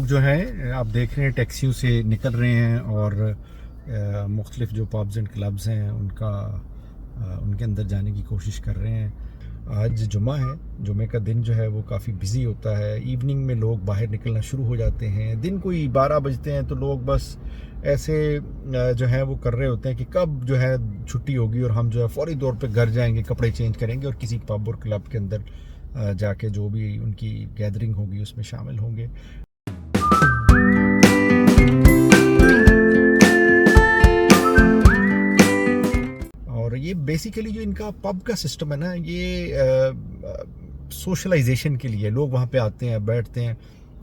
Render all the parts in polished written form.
लोग जो हैं आप देख रहे हैं टैक्सियों से निकल रहे हैं और मुख्तलिफ जो पब्स एंड क्लब्स हैं उनके अंदर जाने की कोशिश कर रहे हैं। आज जुमा है, जुमे का दिन जो है वो काफ़ी बिज़ी होता है। इवनिंग में लोग बाहर निकलना शुरू हो जाते हैं। दिन कोई 12 बजते हैं तो लोग बस ऐसे जो है वो कर रहे होते हैं कि कब जो है छुट्टी होगी और हम जो है फ़ौरी तौर पे घर जाएंगे, कपड़े चेंज करेंगे और किसी पब और क्लब के अंदर जाके जो भी उनकी गैदरिंग होगी उसमें शामिल होंगे। और ये बेसिकली जो इनका पब का सिस्टम है ना, ये सोशलाइजेशन के लिए लोग वहाँ पे आते हैं, बैठते हैं,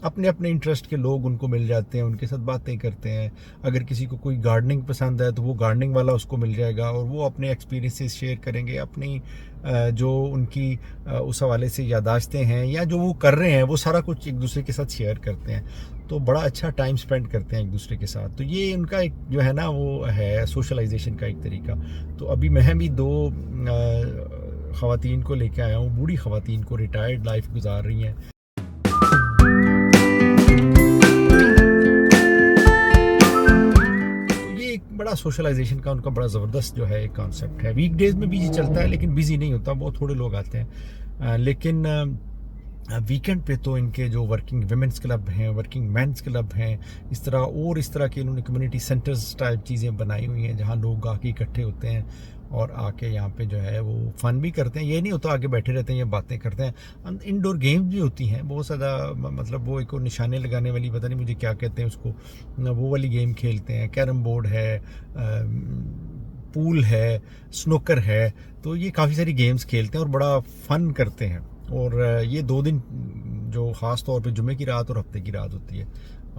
अपने अपने इंटरेस्ट के लोग उनको मिल जाते हैं, उनके साथ बातें करते हैं। अगर किसी को कोई गार्डनिंग पसंद है तो वो गार्डनिंग वाला उसको मिल जाएगा और वो अपने एक्सपीरियंसेस शेयर करेंगे, अपनी जो उनकी उस हवाले से यादाश्तें हैं या जो वो कर रहे हैं वो सारा कुछ एक दूसरे के साथ शेयर करते हैं। तो बड़ा अच्छा टाइम स्पेंड करते हैं एक दूसरे के साथ। तो ये उनका एक जो है ना वो है सोशलाइजेशन का एक तरीका। तो अभी मैं भी 2 ख़वातीन को लेके आया हूँ, बूढ़ी ख़वातीन को, रिटायर्ड लाइफ गुजार रही हैं। बड़ा सोशलाइजेशन का उनका बड़ा ज़बरदस्त जो है एक कॉन्सेप्ट है। वीकडेज में बिजी चलता है लेकिन बिजी नहीं होता, बहुत थोड़े लोग आते हैं। लेकिन वीकेंड पे तो इनके जो वर्किंग विमेंस क्लब हैं, वर्किंग मेंस क्लब हैं, इस तरह के इन्होंने कम्युनिटी सेंटर्स टाइप चीज़ें बनाई हुई हैं जहाँ लोग आके इकट्ठे होते हैं और आके यहाँ पे जो है वो फ़न भी करते हैं। ये नहीं होता आगे बैठे रहते हैं या बातें करते हैं। इंडोर गेम्स भी होती हैं बहुत ज़्यादा, मतलब वो एक निशाने लगाने वाली, पता नहीं मुझे क्या कहते हैं उसको, वो वाली गेम खेलते हैं। कैरम बोर्ड है, पूल है, स्नूकर है। तो ये काफ़ी सारी गेम्स खेलते हैं और बड़ा फ़न करते हैं। और ये 2 दिन जो ख़ास तौर पे जुमे की रात और हफ्ते की रात होती है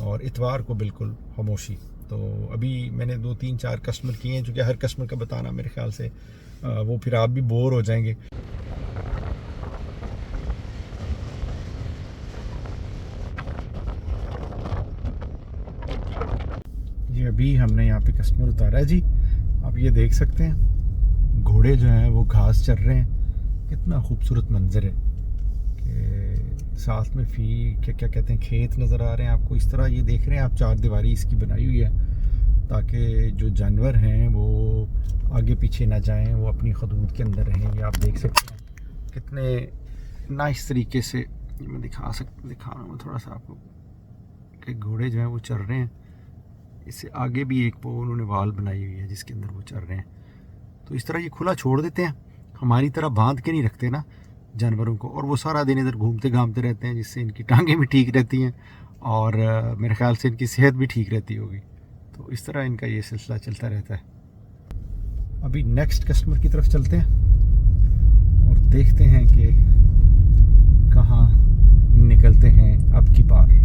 और इतवार को बिल्कुल खामोशी। तो अभी मैंने 2, 3, 4 कस्टमर किए हैं, चूँकि हर कस्टमर का बताना मेरे ख्याल से वो फिर आप भी बोर हो जाएंगे। जी अभी हमने यहाँ पे कस्टमर उतारा है जी। आप ये देख सकते हैं घोड़े जो हैं वो घास चर रहे हैं। कितना खूबसूरत मंजर है कि साथ में क्या कहते हैं खेत नज़र आ रहे हैं आपको। इस तरह ये देख रहे हैं आप, 4 दीवारी इसकी बनाई हुई है ताकि जो जानवर हैं वो आगे पीछे ना जाएं, वो अपनी हदूद के अंदर रहें। ये आप देख सकते हैं कितने नाइस तरीके से। मैं दिखा रहा हूँ थोड़ा सा आपको कि घोड़े जो हैं वो चल रहे हैं। इससे आगे भी एक वो उन्होंने वाल बनाई हुई है जिसके अंदर वो चल रहे हैं। तो इस तरह ये खुला छोड़ देते हैं, हमारी तरह बांध के नहीं रखते ना जानवरों को, और वो सारा दिन इधर घूमते घामते रहते हैं जिससे इनकी टांगें भी ठीक रहती हैं और मेरे ख्याल से इनकी सेहत भी ठीक रहती होगी। तो इस तरह इनका ये सिलसिला चलता रहता है। अभी नेक्स्ट कस्टमर की तरफ चलते हैं और देखते हैं कि कहाँ निकलते हैं अब की बार।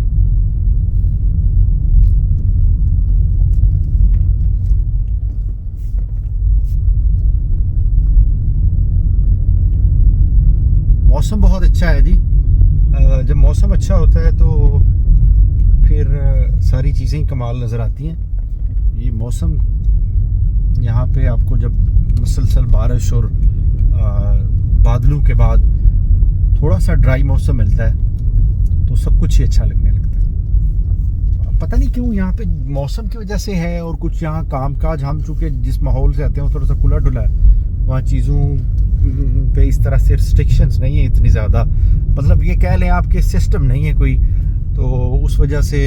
मौसम बहुत अच्छा है जी। जब मौसम अच्छा होता है तो फिर सारी चीज़ें ही कमाल नज़र आती हैं। ये मौसम यहाँ पे आपको जब मुसलसल बारिश और बादलों के बाद थोड़ा सा ड्राई मौसम मिलता है तो सब कुछ ही अच्छा लगने लगता है। पता नहीं क्यों यहाँ पे मौसम की वजह से है और कुछ यहाँ कामकाज, हम चूँकि जिस माहौल से आते हैं वो थोड़ा सा खुला डुला है, वहाँ चीज़ों पे इस तरह से रिस्ट्रिक्शंस नहीं है इतनी ज़्यादा। मतलब ये कह लें आपके सिस्टम नहीं है कोई, तो उस वजह से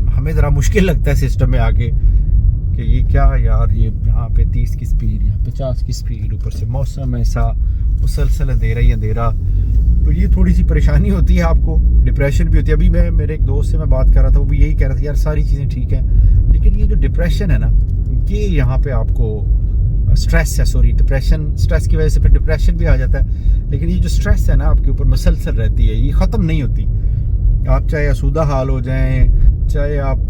हमें ज़रा मुश्किल लगता है सिस्टम में आके कि ये क्या यार, ये यहाँ पे 30 की स्पीड, यहाँ 50 की स्पीड, ऊपर से मौसम ऐसा मुसलसल अंधेरा ही अंधेरा। तो ये थोड़ी सी परेशानी होती है आपको, डिप्रेशन भी होती है। अभी मैं मेरे एक दोस्त से मैं बात कर रहा था, वो भी यही कह रहा था यार सारी चीज़ें ठीक हैं लेकिन ये जो डिप्रेशन है ना, ये यहाँ पे आपको स्ट्रेस है, सॉरी डिप्रेशन, स्ट्रेस की वजह से फिर डिप्रेशन भी आ जाता है। लेकिन ये जो स्ट्रेस है ना आपके ऊपर मुसलसल रहती है, ये ख़त्म नहीं होती। आप चाहे आसूदा हाल हो जाएं, चाहे आप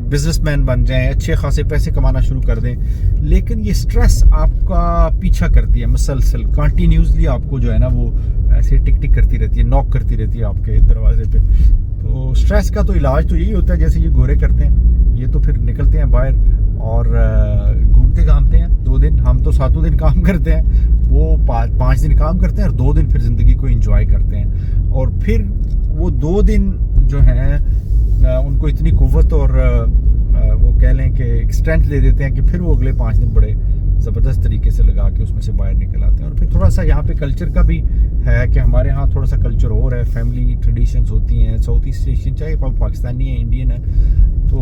बिजनेसमैन बन जाएं, अच्छे खासे पैसे कमाना शुरू कर दें, लेकिन ये स्ट्रेस आपका पीछा करती है मुसलसल, कंटिन्यूसली आपको जो है ना वो ऐसे टिक टिक करती रहती है, नॉक करती रहती है आपके दरवाजे पे। तो स्ट्रेस का तो इलाज तो यही होता है, जैसे ये गोरे करते हैं, ये तो फिर निकलते हैं बाहर और घूमते घामते हैं 2 दिन। हम तो 7 दिन काम करते हैं, वो 5 दिन काम करते हैं और 2 दिन फिर ज़िंदगी को एंजॉय करते हैं। और फिर वो 2 दिन जो हैं उनको इतनी कुव्वत और वो कह लें कि स्ट्रेंथ दे देते हैं कि फिर वो अगले 5 दिन बड़े ज़बरदस्त तरीके से लगा के उसमें से बाहर निकल आते हैं। और फिर थोड़ा सा यहाँ पे कल्चर का भी है कि हमारे यहाँ थोड़ा सा कल्चर और है, फैमिली ट्रेडिशंस होती हैं। साउथ ईस्ट एशियन चाहे पाकिस्तानी है, इंडियन है, तो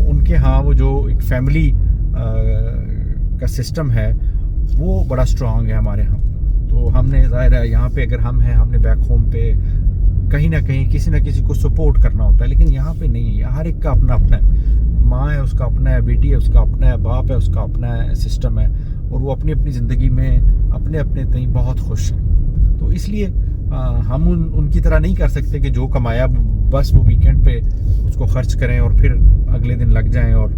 उनके यहाँ वो जो एक फैमिली का सिस्टम है वो बड़ा स्ट्रॉन्ग है हमारे यहाँ। तो हमने ज़ाहिर है यहाँ पे अगर हम हैं, हमने बैक होम पे कहीं ना कहीं किसी ना किसी को सपोर्ट करना होता है, लेकिन यहाँ पे नहीं है। यहाँ हर एक का अपना अपना है, माँ है उसका अपना है, बेटी है उसका अपना है, बाप है उसका अपना है सिस्टम है, और वो अपनी अपनी ज़िंदगी में अपने अपने तई बहुत खुश हैं। तो इसलिए हम उनकी तरह नहीं कर सकते कि जो कमाया बस वो वीकेंड पे उसको खर्च करें और फिर अगले दिन लग जाएं और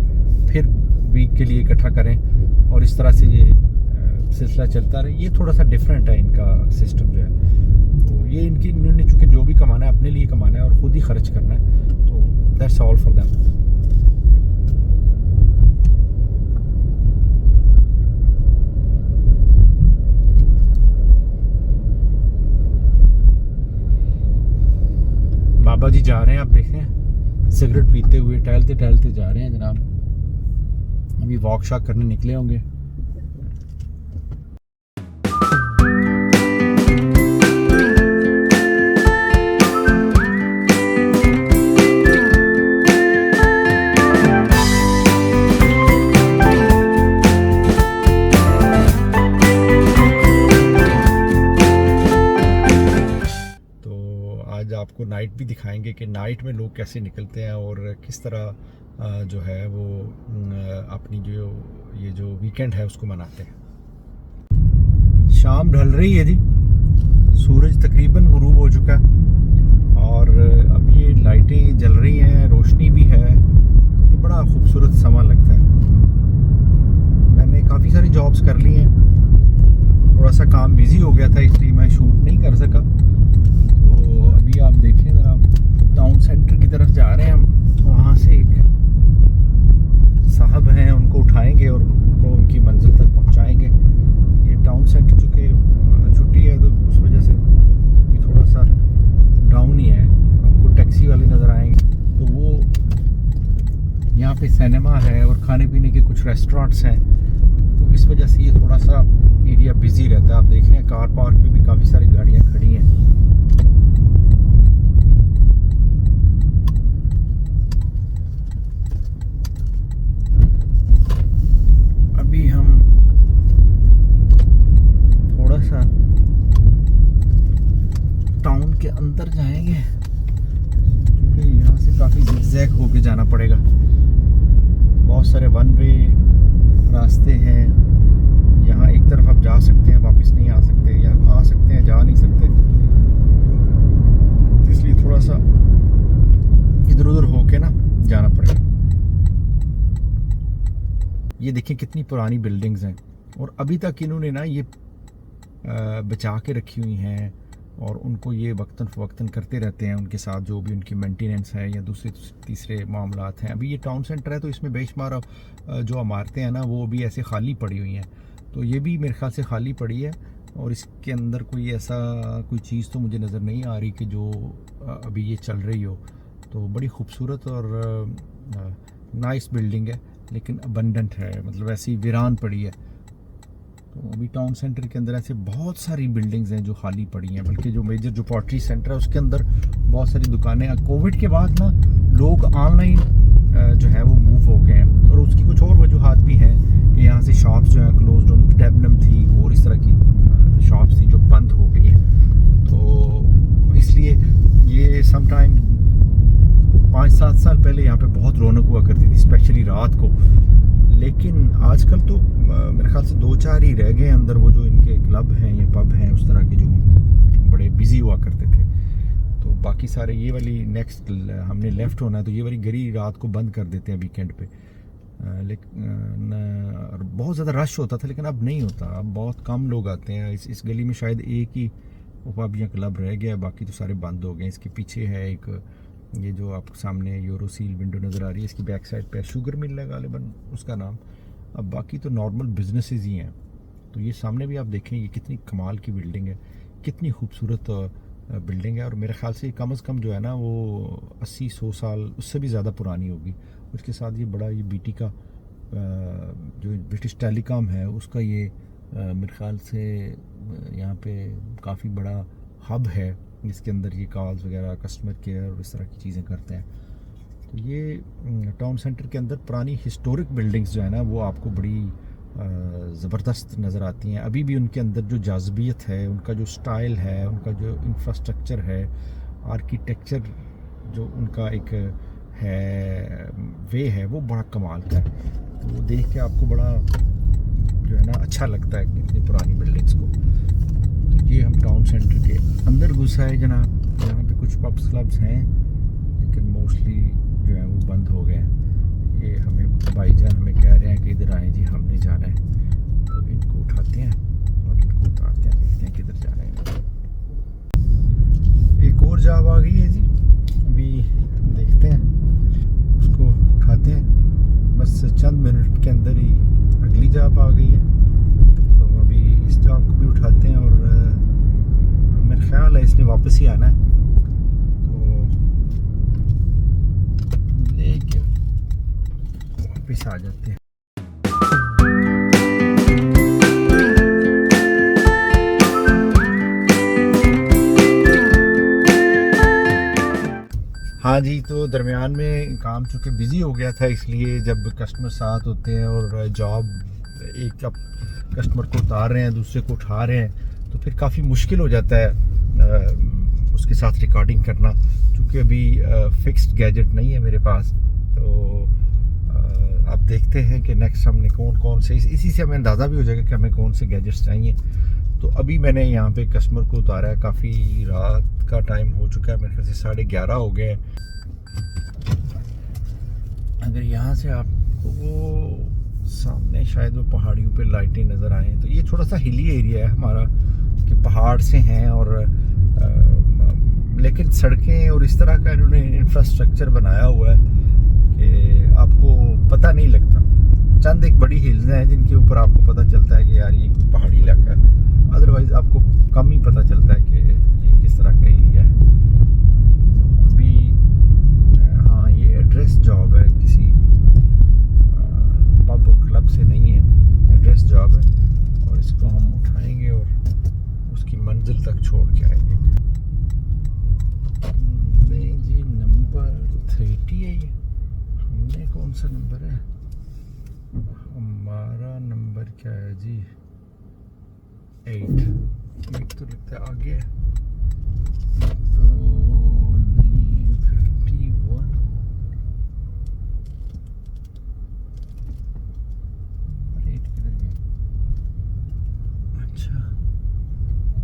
फिर वीक के लिए इकट्ठा करें और इस तरह से ये सिलसिला चलता रहे। ये थोड़ा सा डिफरेंट है इनका सिस्टम जो है। तो ये इन्होंने चूँकि जो भी कमाना है अपने लिए कमाना है और ख़ुद ही खर्च करना है, तो दैट्स ऑल फॉर देम। बाबा जी जा रहे हैं, आप देखें सिगरेट पीते हुए टहलते टहलते जा रहे हैं जनाब। अभी वॉक शॉक करने निकले होंगे। आज आपको नाइट भी दिखाएंगे कि नाइट में लोग कैसे निकलते हैं और किस तरह जो है वो अपनी जो ये जो वीकेंड है उसको मनाते हैं। शाम ढल रही है जी, सूरज तकरीबन गुरूब हो चुका है और अब ये लाइटें जल रही हैं, रोशनी भी है, तो ये बड़ा खूबसूरत समा लगता है। मैंने काफ़ी सारी जॉब्स कर ली हैं, थोड़ा सा काम बिजी हो गया था इसलिए मैं शूट नहीं कर सका। तो अभी आप देखें ज़रा, टाउन सेंटर की तरफ जा रहे हैं हम। वहाँ से एक साहब हैं, उनको उठाएंगे और उनको उनकी मंजिल तक पहुँचाएंगे। ये टाउन सेंटर चूँकि छुट्टी है तो उस वजह से ये थोड़ा सा डाउन ही है। आपको टैक्सी वाले नज़र आएंगे, तो वो यहाँ पे सिनेमा है और खाने पीने के कुछ रेस्टोरेंट्स हैं, तो इस वजह से ये थोड़ा सा एरिया बिजी रहता है। आप देख रहे हैं कार पार्क में भी काफ़ी सारी गाड़ियाँ खड़ी हैं। अभी हम थोड़ा सा टाउन के अंदर जाएंगे क्योंकि यहाँ से काफ़ी ज़िगज़ैग होके जाना पड़ेगा। बहुत सारे वन वे रास्ते हैं, यहाँ एक तरफ आप जा सकते हैं वापस नहीं आ सकते, या आ सकते हैं जा नहीं सकते, तो इसलिए थोड़ा सा इधर उधर होके ना जाना पड़ेगा। ये देखिए कितनी पुरानी बिल्डिंग्स हैं और अभी तक इन्होंने ना ये बचा के रखी हुई हैं और उनको ये वक्तन फ़वक्तन करते रहते हैं, उनके साथ जो भी उनकी मेंटेनेंस है या दूसरे तीसरे मामलात हैं। अभी ये टाउन सेंटर है तो इसमें बेशुमार जो इमारतें हैं ना वो अभी ऐसे खाली पड़ी हुई हैं, तो ये भी मेरे ख्याल से खाली पड़ी है और इसके अंदर कोई ऐसा कोई चीज़ तो मुझे नज़र नहीं आ रही कि जो अभी ये चल रही हो। तो बड़ी खूबसूरत और नाइस बिल्डिंग है, लेकिन अबंडेंट है, मतलब ऐसी वीरान पड़ी है। तो अभी टाउन सेंटर के अंदर ऐसे बहुत सारी बिल्डिंग्स हैं जो खाली पड़ी हैं, बल्कि जो मेजर जो पॉटरी सेंटर है उसके अंदर बहुत सारी दुकानें हैं। कोविड के बाद ना लोग ऑनलाइन जो है वो मूव हो गए हैं और उसकी कुछ और वजूहात भी हैं कि यहाँ से शॉप्स जो हैं क्लोज्ड, डेबनम थी और इस तरह की शॉप्स थी जो बंद हो गई हैं। तो इसलिए ये समटाइम 5-7 साल पहले यहाँ पे बहुत रौनक हुआ करती थी, स्पेशली रात को, लेकिन आजकल तो मेरे ख्याल से 2-4 ही रह गए अंदर, वो जो इनके क्लब हैं या पब हैं उस तरह के जो बड़े बिजी हुआ करते थे। तो बाकी सारे ये वाली नेक्स्ट हमने लेफ़्ट होना है तो ये वाली गली रात को बंद कर देते हैं वीकेंड पे। लेकिन बहुत ज़्यादा रश होता था, लेकिन अब नहीं होता, अब बहुत कम लोग आते हैं। इस गली में शायद एक ही पब या क्लब रह गया, बाकी तो सारे बंद हो गए। इसके पीछे है एक, ये जो आपको सामने यूरोसील विंडो नज़र आ रही है, इसकी बैक साइड पे शुगर मिल है गालिबन उसका नाम। अब बाकी तो नॉर्मल बिजनेसेस ही हैं। तो ये सामने भी आप देखें, ये कितनी कमाल की बिल्डिंग है, कितनी खूबसूरत बिल्डिंग है और मेरे ख्याल से कम से कम जो है ना वो 80-100 साल उससे भी ज़्यादा पुरानी होगी। उसके साथ ये बड़ा ये बीटी का जो ब्रिटिश टेलीकॉम है उसका ये मेरे ख्याल से यहाँ पे काफ़ी बड़ा हब है, इसके अंदर ये कॉल्स वगैरह कस्टमर केयर और इस तरह की चीज़ें करते हैं। तो ये टाउन सेंटर के अंदर पुरानी हिस्टोरिक बिल्डिंग्स जो है ना वो आपको बड़ी ज़बरदस्त नज़र आती हैं। अभी भी उनके अंदर जो जाज़बियत है, उनका जो स्टाइल है, उनका जो इंफ्रास्ट्रक्चर है, आर्किटेक्चर जो उनका एक है वे है वो बड़ा कमाल का है। तो वो देख के आपको बड़ा जो है ना अच्छा लगता है इतनी पुरानी बिल्डिंग्स को। तो ये हम टाउन सेंटर के अंदर घुसा है जनाब। यहाँ पे कुछ पब्स क्लब्स हैं लेकिन मोस्टली जो है वो बंद हो गए हैं। ये हमें भाईजान हमें कह रहे हैं कि इधर आए जी, हमने जाना है। तो इनको उठाते हैं और इनको उतारते हैं, देखते हैं किधर जा रहे हैं। एक और जाब आ गई है जी, अभी देखते हैं उसको उठाते हैं। बस चंद मिनट के अंदर ही अगली जाब आ गई है, तो अभी इस जाब को भी उठाते हैं और मेरा ख्याल है इसने वापस ही आना है, तो लेके वापस आ जाते हैं। हाँ जी, तो दरमियान में काम चूँकि बिज़ी हो गया था, इसलिए जब कस्टमर साथ होते हैं और जॉब एक कस्टमर को उतार रहे हैं दूसरे को उठा रहे हैं तो फिर काफ़ी मुश्किल हो जाता है उसके साथ रिकॉर्डिंग करना, क्योंकि अभी फिक्स्ड गैजेट नहीं है मेरे पास। तो आप देखते हैं कि नेक्स्ट हमने कौन कौन से, इसी से हमें अंदाज़ा भी हो जाएगा कि हमें कौन से गैजेट्स चाहिए। तो अभी मैंने यहाँ पे कस्टमर को उतारा है, काफ़ी रात का टाइम हो चुका है, मेरे ख्याल से 11:30 हो गए हैं। अगर यहाँ से आपको वो सामने शायद वो पहाड़ियों पे लाइटें नज़र आएँ, तो ये थोड़ा सा हिली एरिया है हमारा कि पहाड़ से हैं और लेकिन सड़कें और इस तरह का इन्होंने इंफ्रास्ट्रक्चर बनाया हुआ है कि आपको पता नहीं लगता। चंद एक बड़ी हिल्स हैं जिनके ऊपर आपको पता चलता है कि यार ये पहाड़ी इलाका है, अदरवाइज़ आपको कम ही पता चलता है कि ये किस तरह का एरिया है। अभी हाँ, ये एड्रेस जॉब है, किसी पब क्लब से नहीं है, एड्रेस जॉब है और इसको हम उठाएंगे और उसकी मंजिल तक छोड़ के आएंगे। नहीं जी, नंबर 30 है ये। हमने कौन सा नंबर है? हमारा नंबर क्या है जी? 8 तो लगता है आगे, तो नहीं 51। और 8 किधर गया? अच्छा,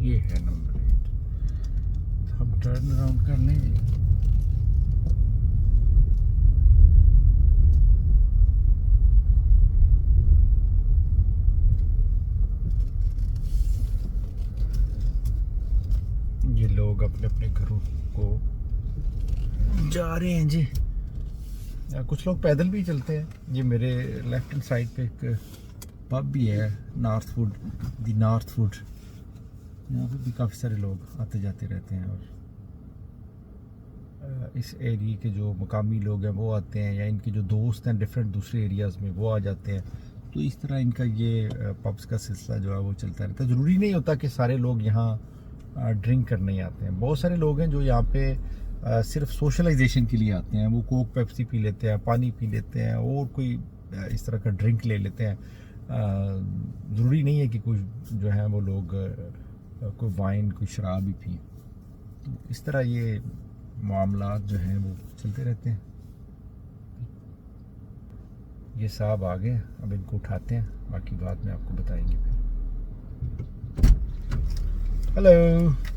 ये है नंबर 8। तो हम टर्न अराउंड कर लेंगे। ये लोग अपने अपने घरों को जा रहे हैं जी। कुछ लोग पैदल भी चलते हैं। ये मेरे लेफ्ट हैंड साइड पे एक पब भी है, north food, the north food. यहाँ पे भी काफ़ी सारे लोग आते जाते रहते हैं और इस एरिया के जो मकामी लोग हैं वो आते हैं, या इनके जो दोस्त हैं डिफरेंट दूसरे एरियाज़ में वो आ जाते हैं। तो इस तरह इनका ये पब्स का सिलसिला जो है वो चलता रहता है। ज़रूरी नहीं होता कि सारे लोग यहाँ ड्रिंक करने ही आते हैं। बहुत सारे लोग हैं जो यहाँ पे सिर्फ सोशलाइजेशन के लिए आते हैं। वो कोक पेप्सी पी लेते हैं, पानी पी लेते हैं और कोई इस तरह का ड्रिंक ले लेते हैं। ज़रूरी नहीं है कि कोई जो है वो लोग कोई वाइन, कोई शराब ही पिए। तो इस तरह ये मामलात जो हैं वो चलते रहते हैं। ये साहब आ गए, अब इनको उठाते हैं, बाकी बाद में आपको बताएंगे फिर। हेलो।